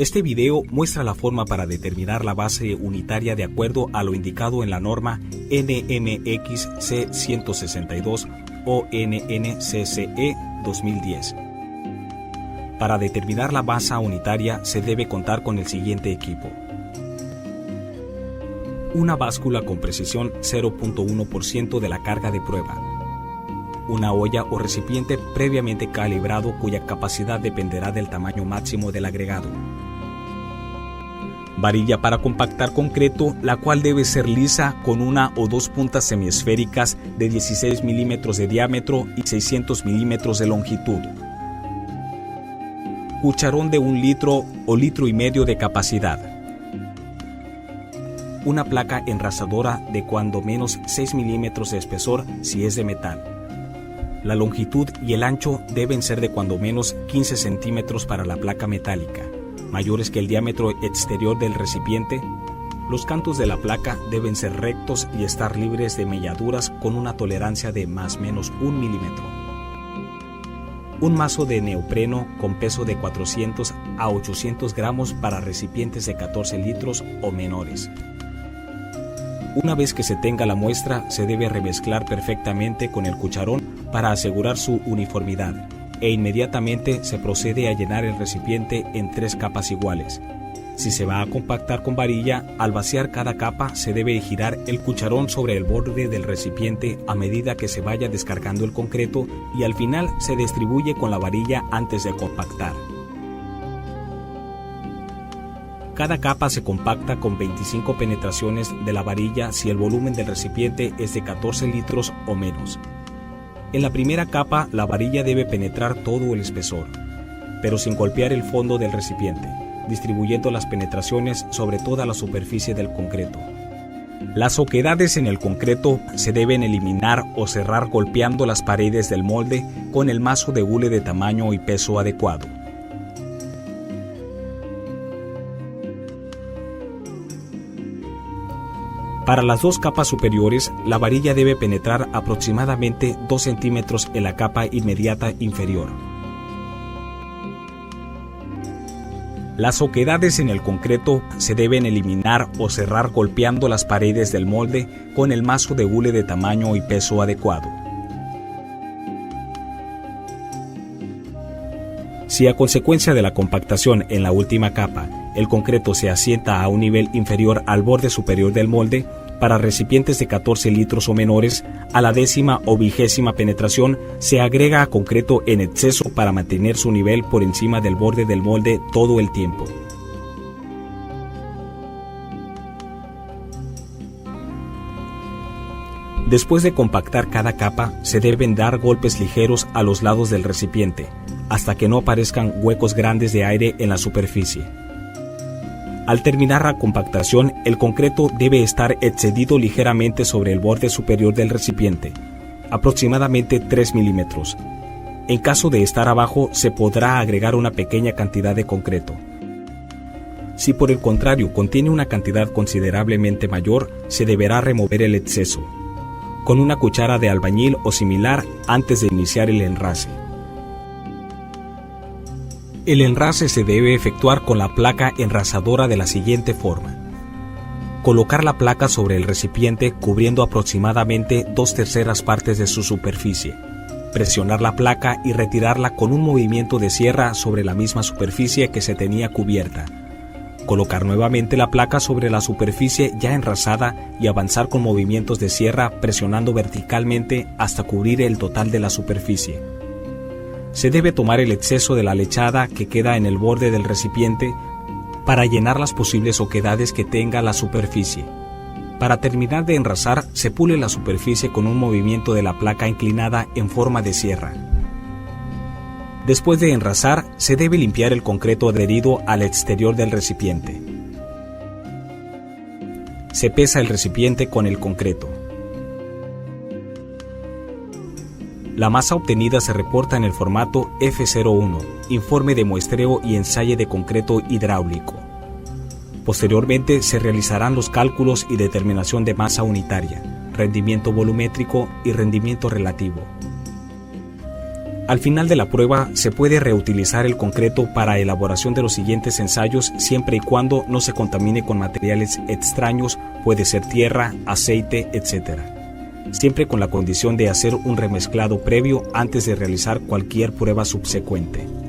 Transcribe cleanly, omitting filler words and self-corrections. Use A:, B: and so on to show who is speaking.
A: Este video muestra la forma para determinar la base unitaria de acuerdo a lo indicado en la norma NMX C162 o NNCCE 2010. Para determinar la masa unitaria se debe contar con el siguiente equipo: una báscula con precisión 0.1% de la carga de prueba, una olla o recipiente previamente calibrado cuya capacidad dependerá del tamaño máximo del agregado, varilla para compactar concreto, la cual debe ser lisa con una o dos puntas semiesféricas de 16 milímetros de diámetro y 600 milímetros de longitud, cucharón de 1 litro o litro y medio de capacidad, una placa enrasadora de cuando menos 6 milímetros de espesor si es de metal. La longitud y el ancho deben ser de cuando menos 15 centímetros para la placa metálica, mayores que el diámetro exterior del recipiente. Los cantos de la placa deben ser rectos y estar libres de melladuras con una tolerancia de más o menos 1 milímetro. Un mazo de neopreno con peso de 400 a 800 gramos para recipientes de 14 litros o menores. Una vez que se tenga la muestra, se debe remezclar perfectamente con el cucharón para asegurar su uniformidad, e inmediatamente se procede a llenar el recipiente en 3 capas iguales. Si se va a compactar con varilla, al vaciar cada capa se debe girar el cucharón sobre el borde del recipiente a medida que se vaya descargando el concreto, y al final se distribuye con la varilla antes de compactar. Cada capa se compacta con 25 penetraciones de la varilla si el volumen del recipiente es de 14 litros o menos. En la primera capa, la varilla debe penetrar todo el espesor, pero sin golpear el fondo del recipiente, distribuyendo las penetraciones sobre toda la superficie del concreto. Las oquedades en el concreto se deben eliminar o cerrar golpeando las paredes del molde con el mazo de hule de tamaño y peso adecuado. Para las 2 capas superiores, la varilla debe penetrar aproximadamente 2 centímetros en la capa inmediata inferior. Las oquedades en el concreto se deben eliminar o cerrar golpeando las paredes del molde con el mazo de hule de tamaño y peso adecuado. Si a consecuencia de la compactación en la última capa, el concreto se asienta a un nivel inferior al borde superior del molde, para recipientes de 14 litros o menores, a la 10ª o 20ª penetración se agrega concreto en exceso para mantener su nivel por encima del borde del molde todo el tiempo. Después de compactar cada capa, se deben dar golpes ligeros a los lados del recipiente, hasta que no aparezcan huecos grandes de aire en la superficie. Al terminar la compactación, el concreto debe estar excedido ligeramente sobre el borde superior del recipiente, aproximadamente 3 milímetros. En caso de estar abajo, se podrá agregar una pequeña cantidad de concreto. Si por el contrario contiene una cantidad considerablemente mayor, se deberá remover el exceso con una cuchara de albañil o similar antes de iniciar el enrase. El enrase se debe efectuar con la placa enrasadora de la siguiente forma: colocar la placa sobre el recipiente cubriendo aproximadamente 2/3 partes de su superficie, presionar la placa y retirarla con un movimiento de sierra sobre la misma superficie que se tenía cubierta, colocar nuevamente la placa sobre la superficie ya enrasada y avanzar con movimientos de sierra presionando verticalmente hasta cubrir el total de la superficie. Se debe tomar el exceso de la lechada que queda en el borde del recipiente para llenar las posibles oquedades que tenga la superficie. Para terminar de enrasar, se pule la superficie con un movimiento de la placa inclinada en forma de sierra. Después de enrasar, se debe limpiar el concreto adherido al exterior del recipiente. Se pesa el recipiente con el concreto. La masa obtenida se reporta en el formato F01, informe de muestreo y ensayo de concreto hidráulico. Posteriormente se realizarán los cálculos y determinación de masa unitaria, rendimiento volumétrico y rendimiento relativo. Al final de la prueba se puede reutilizar el concreto para elaboración de los siguientes ensayos siempre y cuando no se contamine con materiales extraños, puede ser tierra, aceite, etc. Siempre con la condición de hacer un remezclado previo antes de realizar cualquier prueba subsecuente.